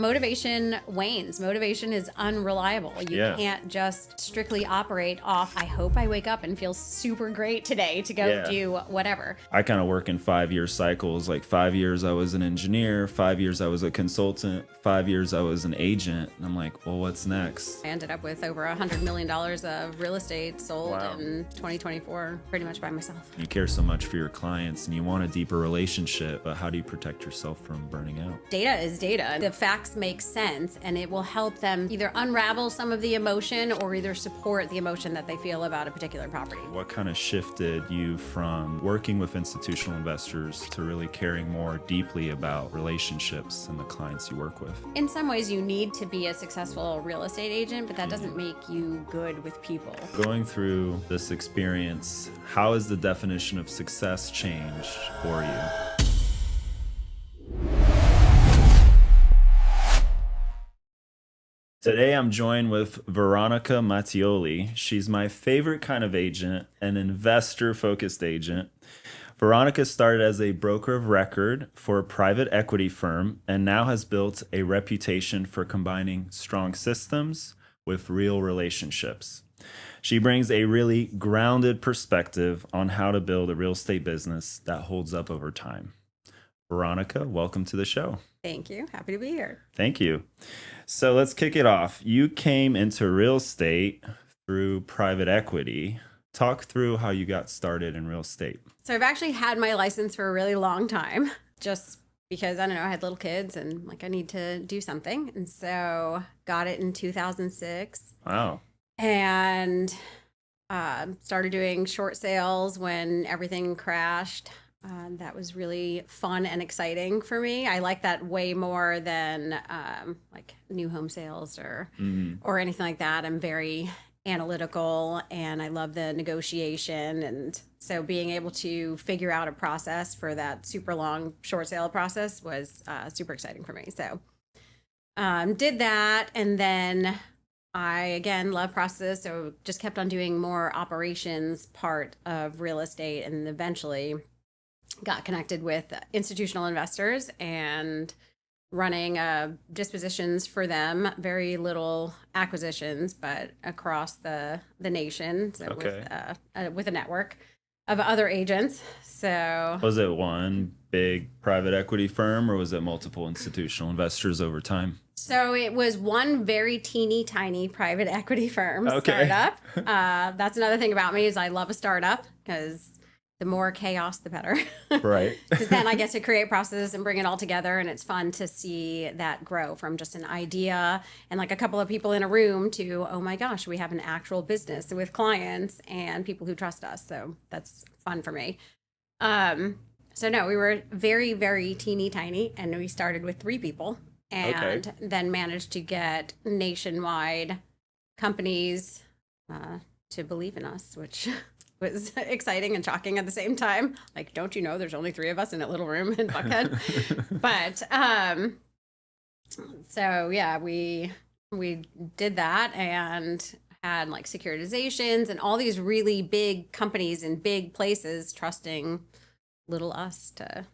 motivation wanes. Motivation is unreliable. You can't just strictly operate off, I hope I wake up and feel super great today to go do whatever. I kind of work in 5-year cycles. Like 5 years I was an engineer, 5 years I was a consultant, 5 years I was an agent. And I'm like, well, what's next? I ended up with over $100 million of real estate sold in 2024, pretty much by myself. You care so much for your clients and you want a deeper relationship, but how do you protect yourself from burning out? Data is data. The facts make sense, and it will help them either unravel some of the emotion or either support the emotion that they feel about a particular property. What kind of shifted you from working with institutional investors to really caring more deeply about relationships and the clients you work with? In some ways, you need to be a successful real estate agent, but that doesn't make you good with people. Going through this experience, how has the definition of success changed for you? Today I'm joined with Veronica Mattioli. She's my favorite kind of agent, an investor-focused agent. Veronica started as a broker of record for a private equity firm and now has built a reputation for combining strong systems with real relationships. She brings a really grounded perspective on how to build a real estate business that holds up over time. Veronica, welcome to the show. Thank you. Happy to be here. Thank you. So let's kick it off. You came into real estate through private equity. Talk through how you got started in real estate. So I've actually had my license for a really long time, just because, I don't know, I had little kids and like I need to do something. And so got it in 2006. Wow. And started doing short sales when everything crashed. That was really fun and exciting for me. I like that way more than like new home sales or anything like that. I'm very analytical and I love the negotiation. And so being able to figure out a process for that super long short sale process was super exciting for me. So did that. And then I, again, love process. So just kept on doing more operations part of real estate and eventually got connected with institutional investors and running dispositions for them, very little acquisitions, but across the nation, so with a network of other agents. So was it one big private equity firm or was it multiple institutional investors over time? So it was one very teeny tiny private equity firm startup. That's another thing about me is I love a startup because the more chaos, the better. Right. Because then I get to create processes and bring it all together. And it's fun to see that grow from just an idea and like a couple of people in a room to, oh my gosh, we have an actual business with clients and people who trust us. So that's fun for me. So no, we were very, very teeny tiny and we started with 3 people and then managed to get nationwide companies to believe in us, which was exciting and shocking at the same time. Like, don't you know there's only 3 of us in a little room in Buckhead? But so yeah, we did that and had like securitizations and all these really big companies in big places trusting little us to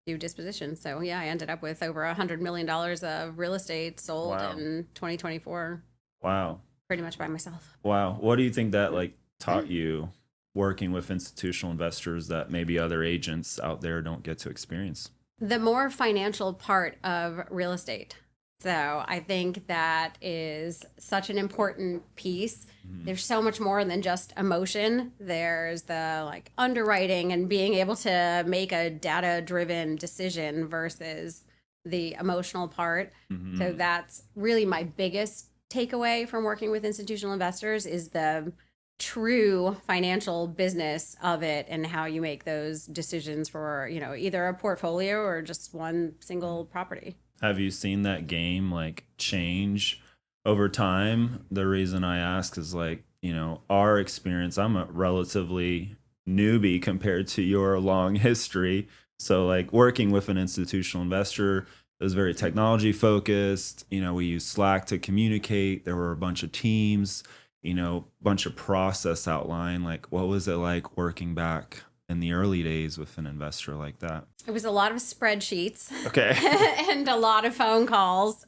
do dispositions. So yeah, I ended up with over $100 million of real estate sold in 2024. Wow. Pretty much by myself. Wow. What do you think that like taught you working with institutional investors that maybe other agents out there don't get to experience? The more financial part of real estate. So I think that is such an important piece. There's so much more than just emotion. There's the like underwriting and being able to make a data-driven decision versus the emotional part. So that's really my biggest takeaway from working with institutional investors is the true financial business of it and how you make those decisions for, you know, either a portfolio or just one single property. Have you seen that game like change over time? The reason I ask is like, you know, our experience, I'm a relatively newbie compared to your long history. So like working with an institutional investor is very technology focused. You know, we use Slack to communicate. There were a bunch of teams, you know, bunch of process outline. Like, what was it like working back in the early days with an investor like that? It was a lot of spreadsheets. Okay. And a lot of phone calls.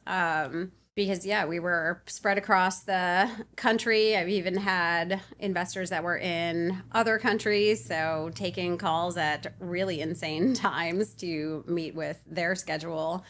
Because, yeah, we were spread across the country. I've even had investors that were in other countries. So taking calls at really insane times to meet with their schedule.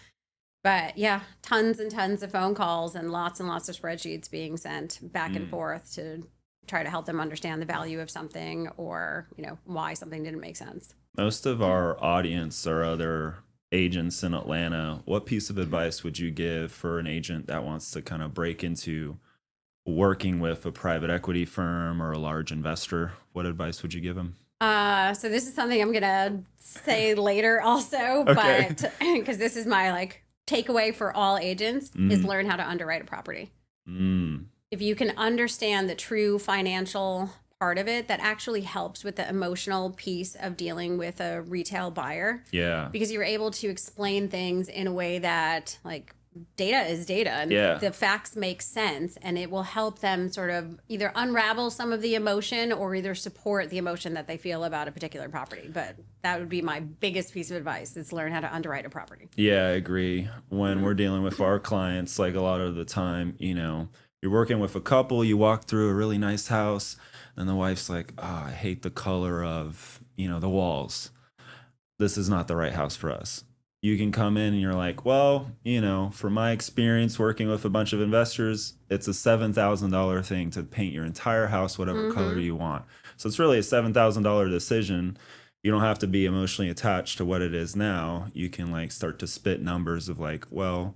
But yeah, tons and tons of phone calls and lots of spreadsheets being sent back and forth to try to help them understand the value of something or, why something didn't make sense. Most of our audience are other agents in Atlanta. What piece of advice would you give for an agent that wants to kind of break into working with a private equity firm or a large investor? What advice would you give them? So this is something I'm going to say later also, Okay. but because this is my takeaway for all agents is learn how to underwrite a property. If you can understand the true financial part of it, that actually helps with the emotional piece of dealing with a retail buyer. Yeah. Because you're able to explain things in a way that data is data and the facts make sense, and it will help them sort of either unravel some of the emotion or either support the emotion that they feel about a particular property. But that would be my biggest piece of advice, is learn how to underwrite a property. Yeah, I agree. When we're dealing with our clients, a lot of the time, you're working with a couple, you walk through a really nice house, and the wife's like, oh, I hate the color of, the walls. This is not the right house for us. You can come in and you're like, well, from my experience working with a bunch of investors, it's a $7,000 thing to paint your entire house whatever color you want. So it's really a $7,000 decision. You don't have to be emotionally attached to what it is now. You can start to spit numbers of well,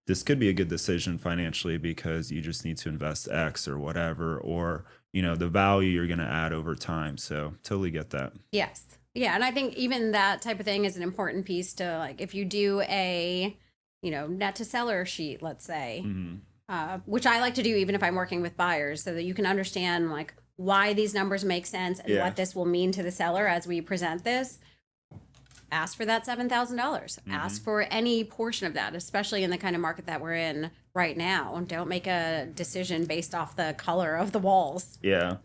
this could be a good decision financially because you just need to invest X or whatever, or, the value you're going to add over time. So totally get that. Yes. Yeah. And I think even that type of thing is an important piece to if you do a, net to seller sheet, let's say, which I like to do even if I'm working with buyers, so that you can understand why these numbers make sense and what this will mean to the seller as we present this. Ask for that $7,000. Ask for any portion of that, especially in the kind of market that we're in right now. Don't make a decision based off the color of the walls. Yeah.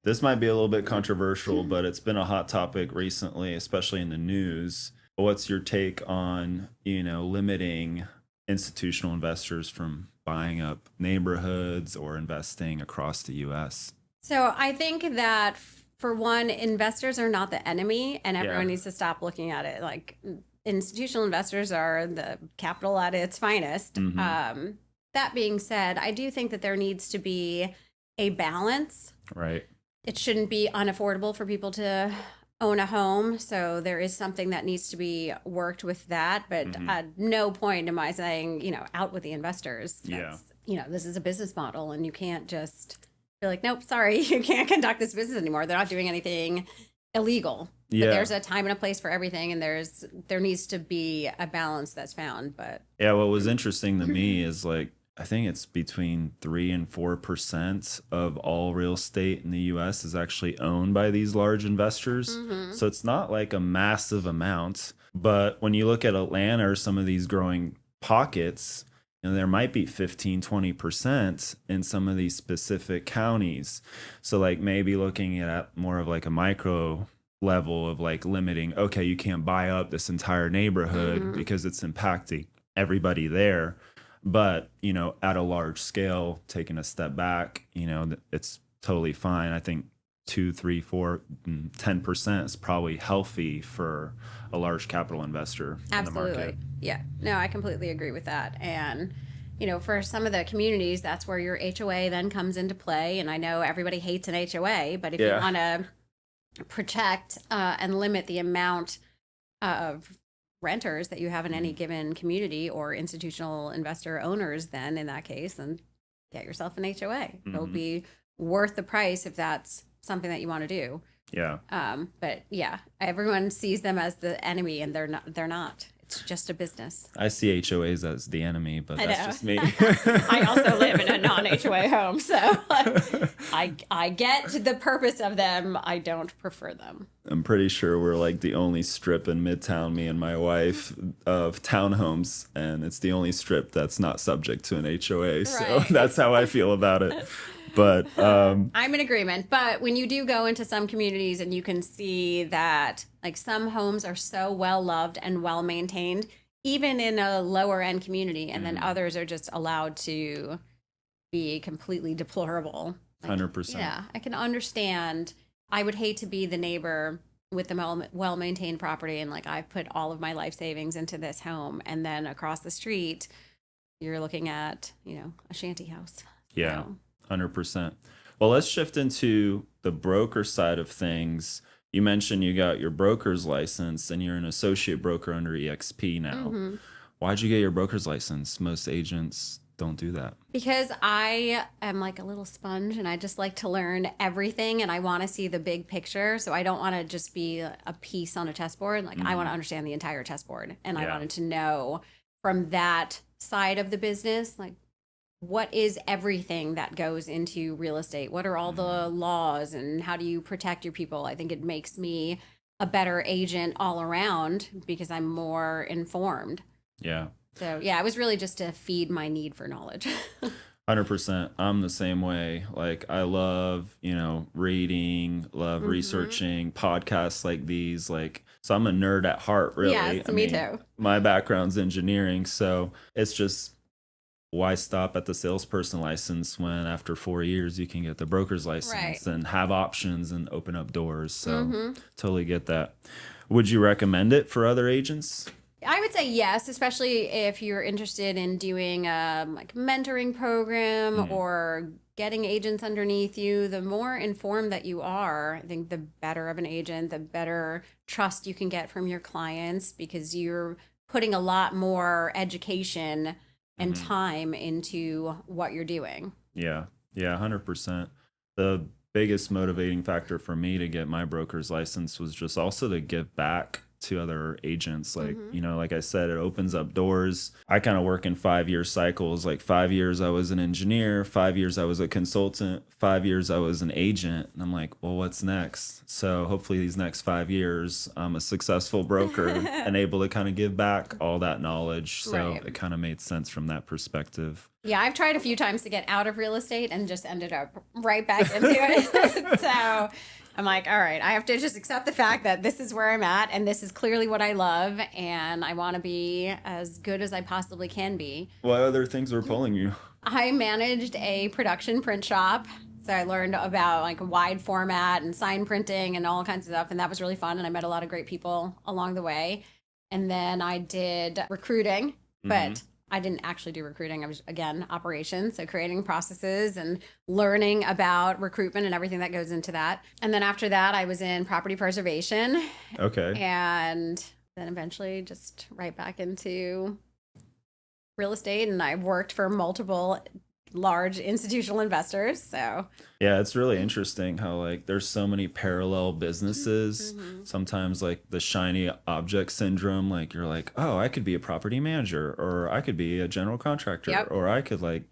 This might be a little bit controversial, but it's been a hot topic recently, especially in the news. What's your take on, limiting institutional investors from buying up neighborhoods or investing across the U.S.? So I think that, for one, investors are not the enemy, and everyone needs to stop looking at it institutional investors are the capital at its finest. That being said, I do think that there needs to be a balance. Right. It shouldn't be unaffordable for people to own a home. So there is something that needs to be worked with that. But at no point am I saying, out with the investors. This is a business model and you can't just be like, nope, sorry, you can't conduct this business anymore. They're not doing anything illegal. Yeah. But there's a time and a place for everything. And there needs to be a balance that's found. But yeah, what was interesting to me is I think it's between 3 and 4% of all real estate in the U.S. is actually owned by these large investors. So it's not a massive amount. But when you look at Atlanta or some of these growing pockets, there might be 15, 20% in some of these specific counties. So maybe looking at more of a micro level of limiting, okay, you can't buy up this entire neighborhood because it's impacting everybody there. But, at a large scale, taking a step back, it's totally fine. I think 2, 3, 4, 10% is probably healthy for a large capital investor in the market. Yeah. No, I completely agree with that. And, for some of the communities, that's where your HOA then comes into play. And I know everybody hates an HOA, but if you want to protect and limit the amount of renters that you have in any given community, or institutional investor owners, then in that case, then get yourself an HOA. It'll be worth the price if that's something that you want to do. Yeah. But yeah, everyone sees them as the enemy, and they're not. It's just a business. I see HOAs as the enemy, but that's just me. I also live in a non-HOA home, so I get the purpose of them. I don't prefer them. I'm pretty sure we're the only strip in Midtown, me and my wife, of townhomes, and it's the only strip that's not subject to an HOA. So that's how I feel about it. But I'm in agreement. But when you do go into some communities and you can see that like some homes are so well loved and well maintained, even in a lower end community, and then others are just allowed to be completely deplorable. Like, 100%. yeah, I can understand. I would hate to be the neighbor with the well maintained property and like I've put all of my life savings into this home, and then across the street you're looking at, a shanty house. Yeah, So. 100%. Well, let's shift into the broker side of things. You mentioned you got your broker's license and you're an associate broker under EXP now. Mm-hmm. Why'd you get your broker's license? Most agents don't do that. Because I am like a little sponge and I just like to learn everything and I want to see the big picture. So I don't want to just be a piece on a chessboard. Like I want to understand the entire chessboard, and I wanted to know from that side of the business, like what is everything that goes into real estate? What are all the laws and how do you protect your people? I think it makes me a better agent all around because I'm more informed. Yeah. So yeah, it was really just to feed my need for knowledge. 100%. I'm the same way. Like I love, reading, love researching podcasts like these. Like, so I'm a nerd at heart, really. Yes, me too. My background's engineering, so it's just why stop at the salesperson license when after 4 years you can get the broker's license and have options and open up doors. So totally get that. Would you recommend it for other agents? I would say yes, especially if you're interested in doing a like mentoring program or getting agents underneath you. The more informed that you are, I think the better of an agent, the better trust you can get from your clients because you're putting a lot more education and time into what you're doing. Yeah. Yeah, 100%. The biggest motivating factor for me to get my broker's license was just also to give back to other agents. Like, like I said, it opens up doors. I kind of work in 5-year cycles. Like 5 years I was an engineer, 5 years I was a consultant, 5 years I was an agent. And I'm like, well, what's next? So hopefully these next 5 years, I'm a successful broker and able to kind of give back all that knowledge. So it kind of made sense from that perspective. Yeah, I've tried a few times to get out of real estate and just ended up right back into it. So I'm like, all right, I have to just accept the fact that this is where I'm at and this is clearly what I love and I want to be as good as I possibly can be. What other things were pulling you? I managed a production print shop. So I learned about like wide format and sign printing and all kinds of stuff. And that was really fun. And I met a lot of great people along the way. And then I did recruiting, but I didn't actually do recruiting. I was, again, operations. So creating processes and learning about recruitment and everything that goes into that. And then after that, I was in property preservation. Okay. And then eventually just right back into real estate. And I've worked for multiple large institutional investors. So yeah, it's really interesting how like there's so many parallel businesses. Sometimes like the shiny object syndrome, like you're like, oh, I could be a property manager, or I could be a general contractor, or I could like,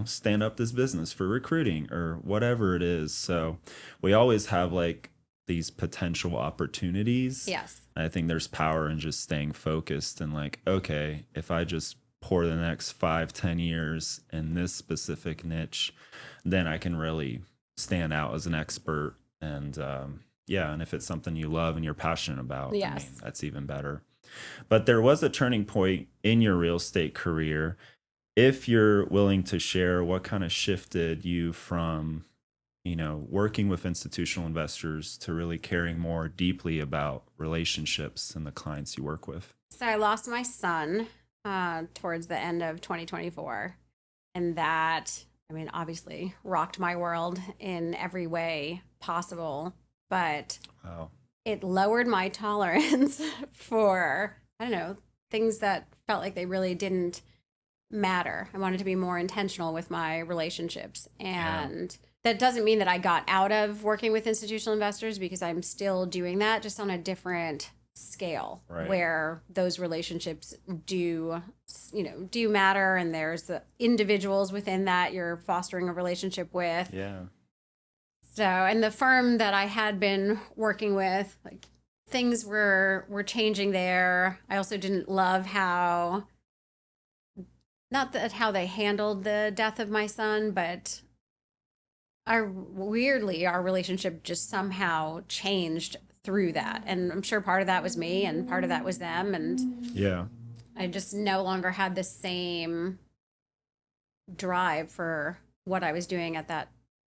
stand up this business for recruiting or whatever it is. So we always have like these potential opportunities. yes. I think there's power in just staying focused and like, okay, if I just pour the next 5-10 years in this specific niche, then I can really stand out as an expert. And and if it's something you love and you're passionate about, I mean, that's even better. But there was a turning point in your real estate career. If you're willing to share, what kind of shifted you from working with institutional investors to really caring more deeply about relationships and the clients you work with? So I lost my son towards the end of 2024. And that, I mean, obviously rocked my world in every way possible. But it lowered my tolerance for, I don't know, things that felt like they really didn't matter. I wanted to be more intentional with my relationships. And that doesn't mean that I got out of working with institutional investors, because I'm still doing that, just on a different scale, where those relationships do matter, and there's the individuals within that you're fostering a relationship with. So, and the firm that I had been working with, like, things were changing there. I also didn't love how they handled the death of my son, but our relationship just somehow changed through that. And I'm sure part of that was me and part of that was them. And Yeah. I just no longer had the same drive for what I was doing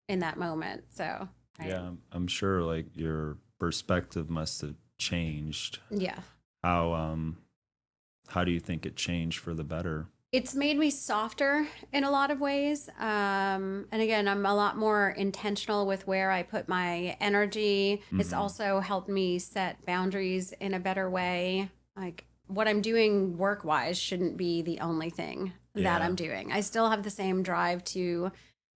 in that moment. So Yeah, I'm sure like your perspective must have changed. yeah. How do you think it changed for the better? It's made me softer in a lot of ways. And again, I'm a lot more intentional with where I put my energy. It's Hmm. also helped me set boundaries in a better way. Like what I'm doing work wise shouldn't be the only thing that Yeah. I'm doing. I still have the same drive to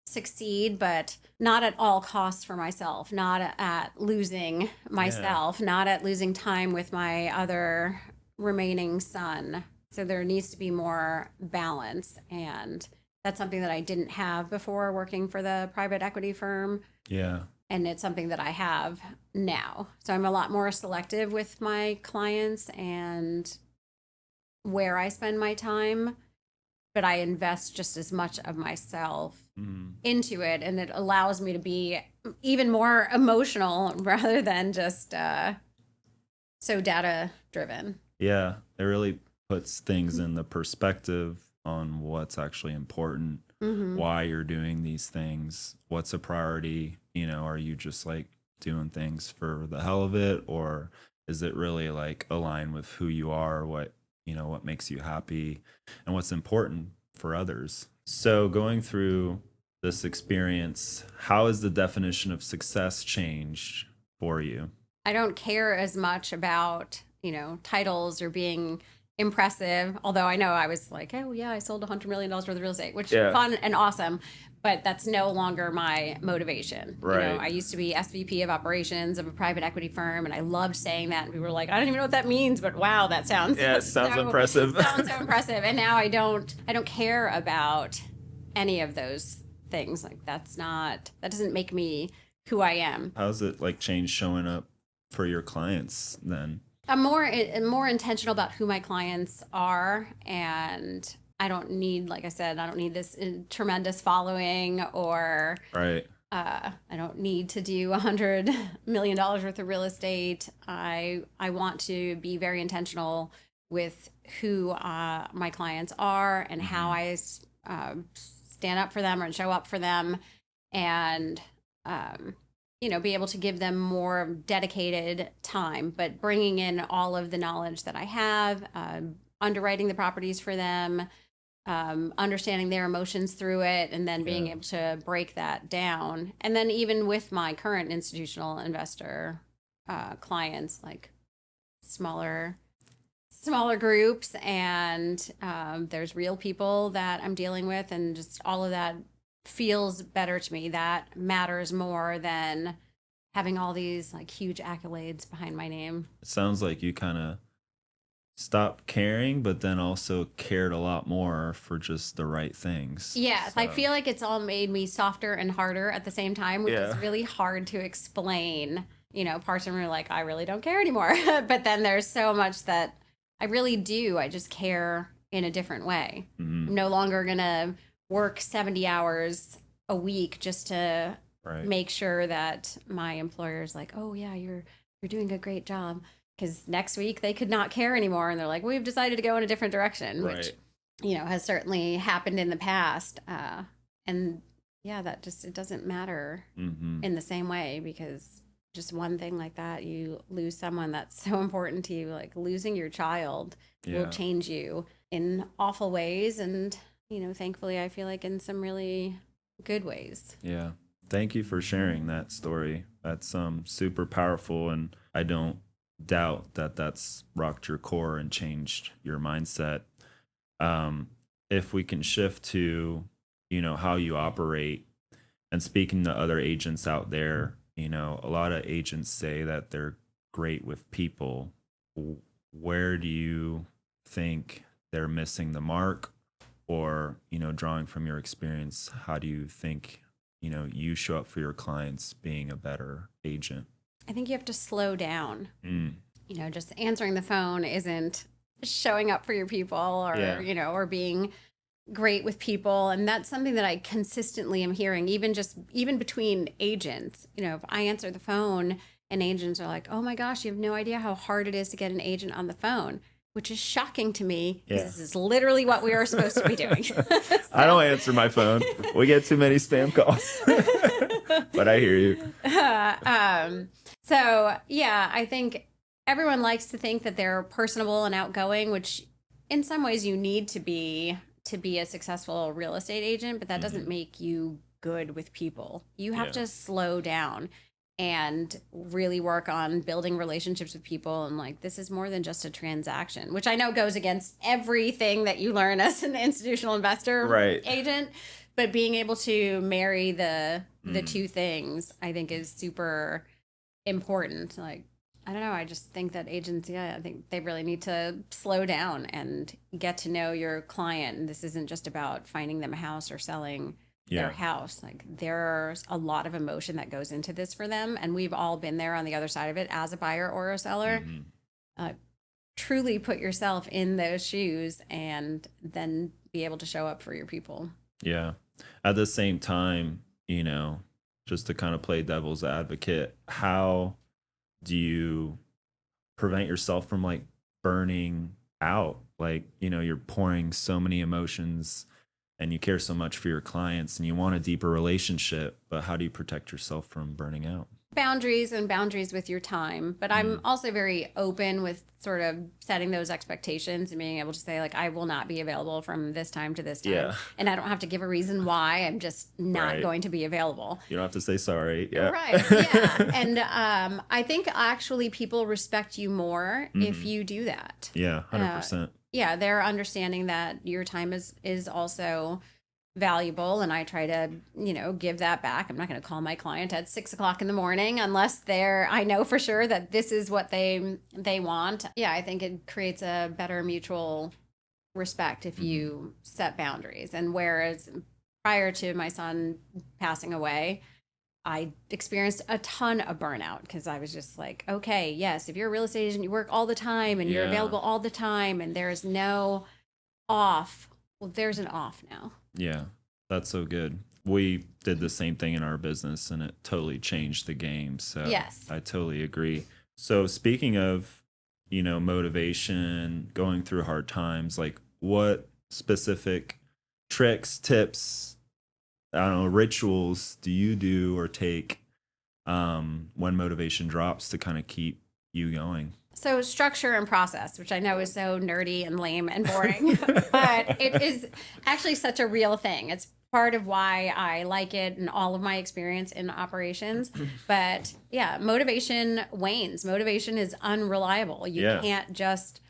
succeed, but not at all costs for myself, not at losing Yeah. myself, not at losing time with my other remaining son. So there needs to be more balance. And that's something that I didn't have before working for the private equity firm. Yeah. And it's something that I have now. So I'm a lot more selective with my clients and where I spend my time, but I invest just as much of myself Mm. into it. And it allows me to be even more emotional rather than just so data driven. Yeah. It really puts things in the perspective on what's actually important, Mm-hmm. why you're doing these things, what's a priority. Are you just like doing things for the hell of it, or is it really like align with who you are, what makes you happy and what's important for others? So going through this experience, how has the definition of success changed for you? I don't care as much about, titles or being impressive. Although I know I was like, oh yeah, I sold $100 million worth of real estate, which Yeah. fun and awesome. But that's no longer my motivation. Right. I used to be SVP of operations of a private equity firm, and I loved saying that. And people were like, I don't even know what that means, but wow, that sounds Yeah, it sounds impressive. sounds so impressive. And now I don't care about any of those things. Like that doesn't make me who I am. How's it like change showing up for your clients then? I'm more intentional about who my clients are, and I don't need, like I said, I don't need this tremendous following, or Right. I don't need to do $100 million worth of real estate. I want to be very intentional with who my clients are and how Mhm. I stand up for them and show up for them, and um, be able to give them more dedicated time, but bringing in all of the knowledge that I have, underwriting the properties for them, understanding their emotions through it, and then being Yeah. able to break that down. And then even with my current institutional investor clients, like smaller groups, and there's real people that I'm dealing with, and just all of that feels better to me. That matters more than having all these like huge accolades behind my name. It sounds like you kind of stopped caring, but then also cared a lot more for just the right things. Yes, I So, feel like it's all made me softer and harder at the same time, which is yeah. really hard to explain. Parts of me are like, I really don't care anymore. But then there's so much that I really do. I just care in a different way. Mhm. I'm no longer going to work 70 hours a week just to Right. make sure that my employer's like, oh yeah, you're doing a great job. Because next week they could not care anymore, and they're like, we've decided to go in a different direction, which Right. has certainly happened in the past. And yeah, that just, it doesn't matter Hmm. in the same way, because just one thing like that, you lose someone that's so important to you, like losing your child will Yeah. change you in awful ways. And, thankfully, I feel like in some really good ways. Yeah. Thank you for sharing that story. That's super powerful, and I don't doubt that that's rocked your core and changed your mindset. Um, if we can shift to, how you operate, and speaking to other agents out there, a lot of agents say that they're great with people. Where do you think they're missing the mark? Or, drawing from your experience, how do you think, you show up for your clients being a better agent? I think you have to slow down. Mm. Just answering the phone isn't showing up for your people, or, Yeah. or being great with people, and that's something that I consistently am hearing, even between agents. If I answer the phone and agents are like, oh my gosh, you have no idea how hard it is to get an agent on the phone, which is shocking to me because this is literally what we are supposed to be doing. I don't answer my phone. We get too many spam calls. But I hear you. So yeah, I think everyone likes to think that they're personable and outgoing, which in some ways you need to be a successful real estate agent, but that doesn't make you good with people. You have to slow down and really work on building relationships with people. And like, this is more than just a transaction, which I know goes against everything that you learn as an institutional investor agent. But being able to marry the two things, I think, is super important. Like, I don't know. I just think that agents, I think they really need to slow down and get to know your client. And this isn't just about finding them a house or selling their house. Like, there's a lot of emotion that goes into this for them. And we've all been there on the other side of it as a buyer or a seller. Truly put yourself in those shoes and then be able to show up for your people. Yeah. At the same time, just to kind of play devil's advocate, how do you prevent yourself from like burning out? Like, you're pouring so many emotions and you care so much for your clients and you want a deeper relationship, but how do you protect yourself from burning out? Boundaries with your time. But I'm also very open with sort of setting those expectations and being able to say, like, I will not be available from this time to this time. Yeah. And I don't have to give a reason why. I'm just not going to be available. You don't have to say sorry. Yeah. Right. Yeah. And I think actually people respect you more if you do that. Yeah, 100%. Yeah, they're understanding that your time is also valuable, and I try to give that back. I'm not going to call my client at 6:00 in the morning unless I know for sure that this is what they want. Yeah, I think it creates a better mutual respect if you set boundaries. And whereas prior to my son passing away, I experienced a ton of burnout because I was just like, okay, yes, if you're a real estate agent, you work all the time and you're available all the time and there's no off. Well, there's an off now. Yeah, that's so good. We did the same thing in our business and it totally changed the game. So yes, I totally agree. So speaking of, motivation, going through hard times, like what specific tricks, tips, I don't know, rituals do you do or take when motivation drops to kind of keep you going? So structure and process, which I know is so nerdy and lame and boring, but it is actually such a real thing. It's part of why I like it and all of my experience in operations. But yeah, motivation wanes. Motivation is unreliable. You can't just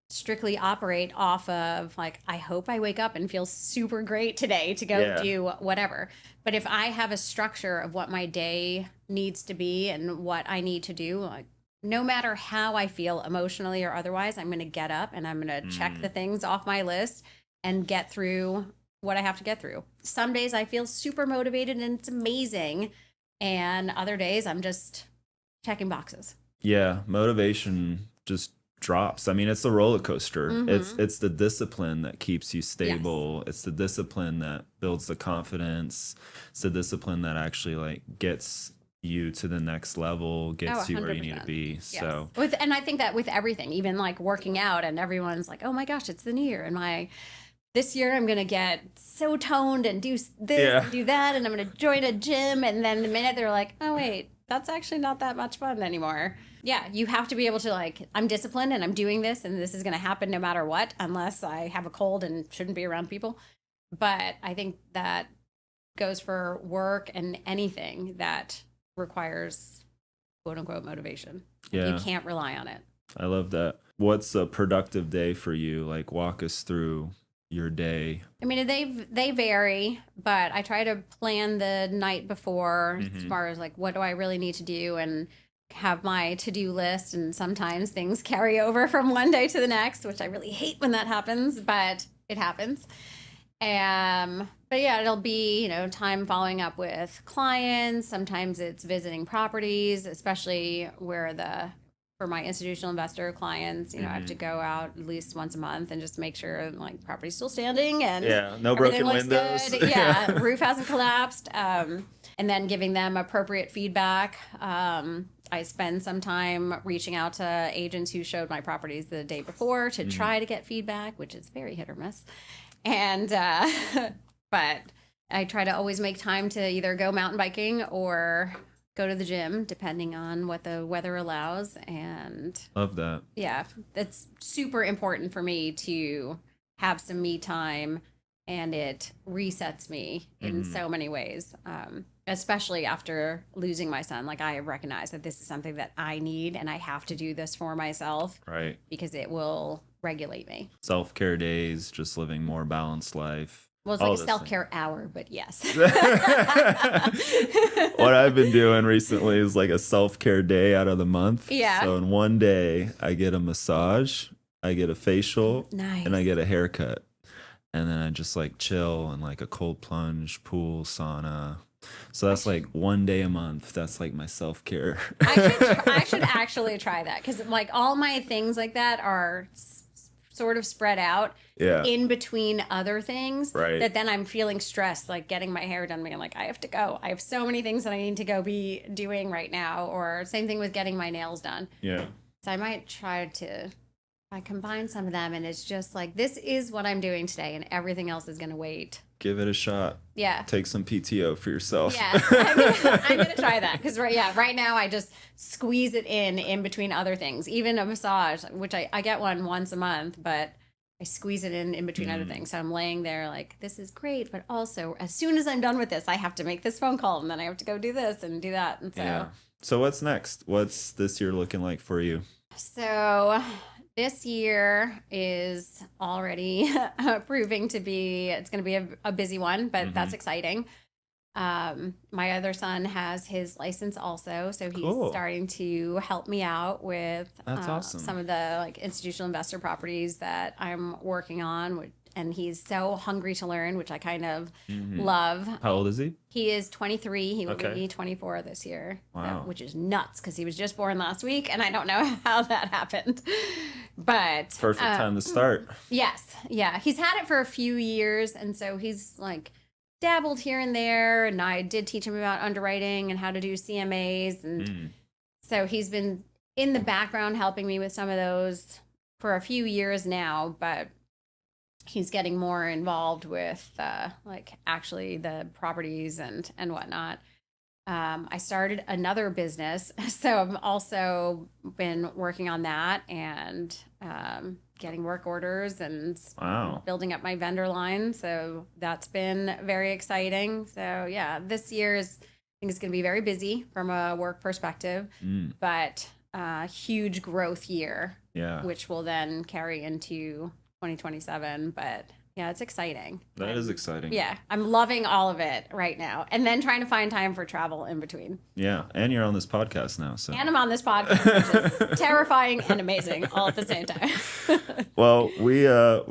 strictly operate off of like, I hope I wake up and feel super great today to go do whatever. But if I have a structure of what my day needs to be and what I need to do, like, no matter how I feel emotionally or otherwise, I'm going to get up and I'm going to check the things off my list and get through what I have to get through. Some days I feel super motivated and it's amazing. And other days I'm just checking boxes. Yeah, motivation just drops. I mean, it's a roller coaster. It's the discipline that keeps you stable. It's the discipline that builds the confidence. It's the discipline that actually like gets you to the next level, gets you where you need to be. So and I think that with everything, even like working out, and everyone's like, oh my gosh, it's the new year and this year I'm gonna get so toned and do this and do that, and I'm gonna join a gym, and then the minute they're like, oh wait, that's actually not that much fun anymore. Yeah, you have to be able to like, I'm disciplined and I'm doing this and this is gonna happen no matter what, unless I have a cold and shouldn't be around people. But I think that goes for work and anything that requires quote unquote motivation. Yeah. You can't rely on it. I love that. What's a productive day for you? Like, walk us through your day. I mean, they vary, but I try to plan the night before as far as like, what do I really need to do, and have my to-do list. And sometimes things carry over from one day to the next, which I really hate when that happens, but it happens. But yeah, it'll be, time following up with clients. Sometimes it's visiting properties, especially where the for my institutional investor clients, I have to go out at least once a month and just make sure like property's still standing and no everything broken looks windows. good. Yeah, roof hasn't collapsed. And then giving them appropriate feedback. I spend some time reaching out to agents who showed my properties the day before to try to get feedback, which is very hit or miss. And but I try to always make time to either go mountain biking or go to the gym, depending on what the weather allows. And Love that. yeah, it's super important for me to have some me time, and it resets me in so many ways, especially after losing my son. Like, I recognize that this is something that I need, and I have to do this for myself, Right. because it will regulate me. Self-care days, just living more balanced life. Well, it's All like a those self-care hour, but yes. What I've been doing recently is like a self-care day out of the month. Yeah. So in one day, I get a massage, I get a facial, Nice. and I get a haircut. And then I just like chill and like a cold plunge, pool, sauna. So that's like one day a month. That's like my self-care. I should actually try that, because like all my things like that are sort of spread out in between other things, Right. that then I'm feeling stressed, like getting my hair done, being like, I have to go. I have so many things that I need to go be doing right now. Or same thing with getting my nails done. Yeah. So I might try to combine some of them, and it's just like, this is what I'm doing today, and everything else is going to wait. Give it a shot. Yeah. Take some PTO for yourself. Yeah, I'm gonna try that, because right now I just squeeze it in between other things. Even a massage, which I get one once a month, but I squeeze it in between other things. So I'm laying there like, this is great, but also as soon as I'm done with this, I have to make this phone call, and then I have to go do this and do that. And so, Yeah. So what's next? What's this year looking like for you? So this year is already proving to be, it's going to be a busy one, but that's exciting. My other son has his license also, so he's Cool. starting to help me out with That's awesome. some of the like institutional investor properties that I'm working on. And he's so hungry to learn, which I kind of love. How old is he? He is 23. He will Okay. be 24 this year. Wow. Which is nuts, because he was just born last week, and I don't know how that happened. But Perfect time to start. yes, yeah. He's had it for a few years, and so he's like dabbled here and there, and I did teach him about underwriting and how to do CMAs, and so he's been in the background helping me with some of those for a few years now, but he's getting more involved with like actually the properties and whatnot. I started another business, so I've also been working on that and getting work orders and Wow. building up my vendor line. So that's been very exciting. So yeah, this year is, I think it's going to be very busy from a work perspective, but huge growth year, Yeah. which will then carry into 2027. But yeah, it's exciting. That is exciting. Yeah, I'm loving all of it right now. And then trying to find time for travel in between. Yeah. And you're on this podcast now. So And I'm on this podcast, which is terrifying and amazing all at the same time. well, we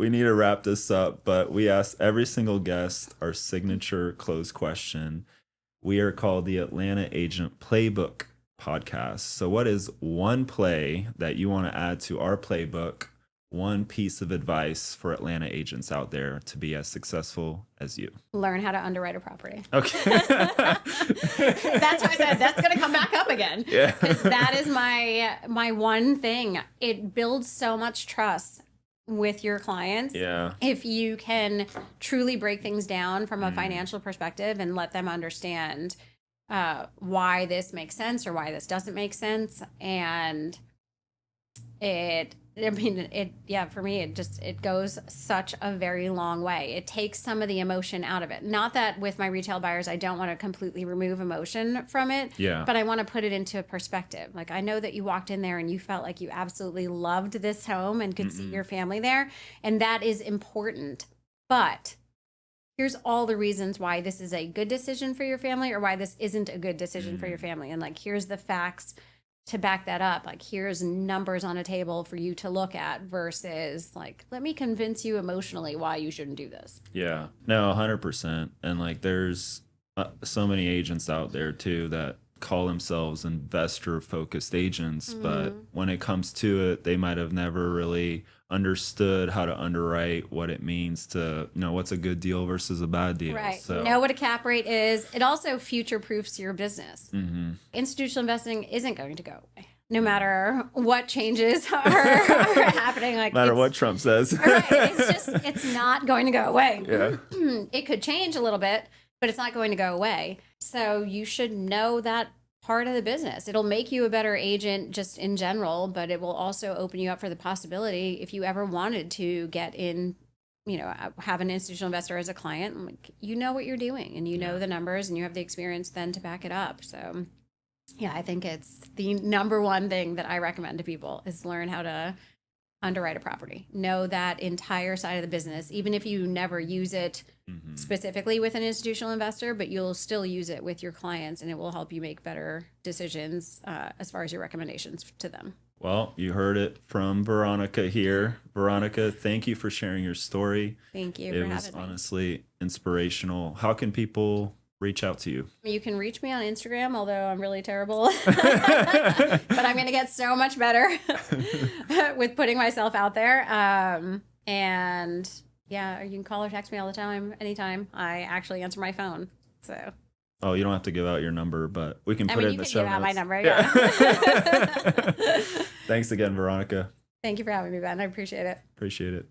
need to wrap this up, but we asked every single guest our signature close question. We are called the Atlanta Agent Playbook podcast. So what is one play that you want to add to our playbook? One piece of advice for Atlanta agents out there to be as successful as you. Learn how to underwrite a property. Okay. That's what I said. That's going to come back up again. Yeah. Because that is my one thing. It builds so much trust with your clients. Yeah. If you can truly break things down from a financial perspective and let them understand why this makes sense or why this doesn't make sense. And for me, it goes such a very long way. It takes some of the emotion out of it. Not that with my retail buyers, I don't want to completely remove emotion from it, but I want to put it into perspective. Like, I know that you walked in there and you felt like you absolutely loved this home and could see your family there. And that is important. But here's all the reasons why this is a good decision for your family or why this isn't a good decision for your family. And like, here's the facts to back that up. Like, here's numbers on a table for you to look at versus like, let me convince you emotionally why you shouldn't do this. Yeah, no, 100%. And like, there's so many agents out there too that call themselves investor focused agents, but when it comes to it, they might have never really understood how to underwrite, what it means to know what's a good deal versus a bad deal. Right. So Know what a cap rate is. It also future proofs your business. Institutional investing isn't going to go away. No matter what changes are happening, like no matter what Trump says. Right, it's not going to go away. Yeah. It could change a little bit, but it's not going to go away. So you should know that part of the business. It'll make you a better agent just in general, but it will also open you up for the possibility if you ever wanted to get in, have an institutional investor as a client, like, you know what you're doing and you know the numbers and you have the experience then to back it up. So yeah, I think it's the number one thing that I recommend to people is learn how to underwrite a property. Know that entire side of the business, even if you never use it specifically with an institutional investor, but you'll still use it with your clients and it will help you make better decisions as far as your recommendations to them. Well, you heard it from Veronica here. Veronica, thank you for sharing your story. Thank you for having me. It was honestly inspirational. How can people reach out to you? You can reach me on Instagram, although I'm really terrible. But I'm going to get so much better with putting myself out there. And yeah, you can call or text me all the time, anytime. I actually answer my phone. So. Oh, you don't have to give out your number, but we can put it in the show notes. You can give out my number, yeah. Thanks again, Veronica. Thank you for having me, Ben. I appreciate it. Appreciate it.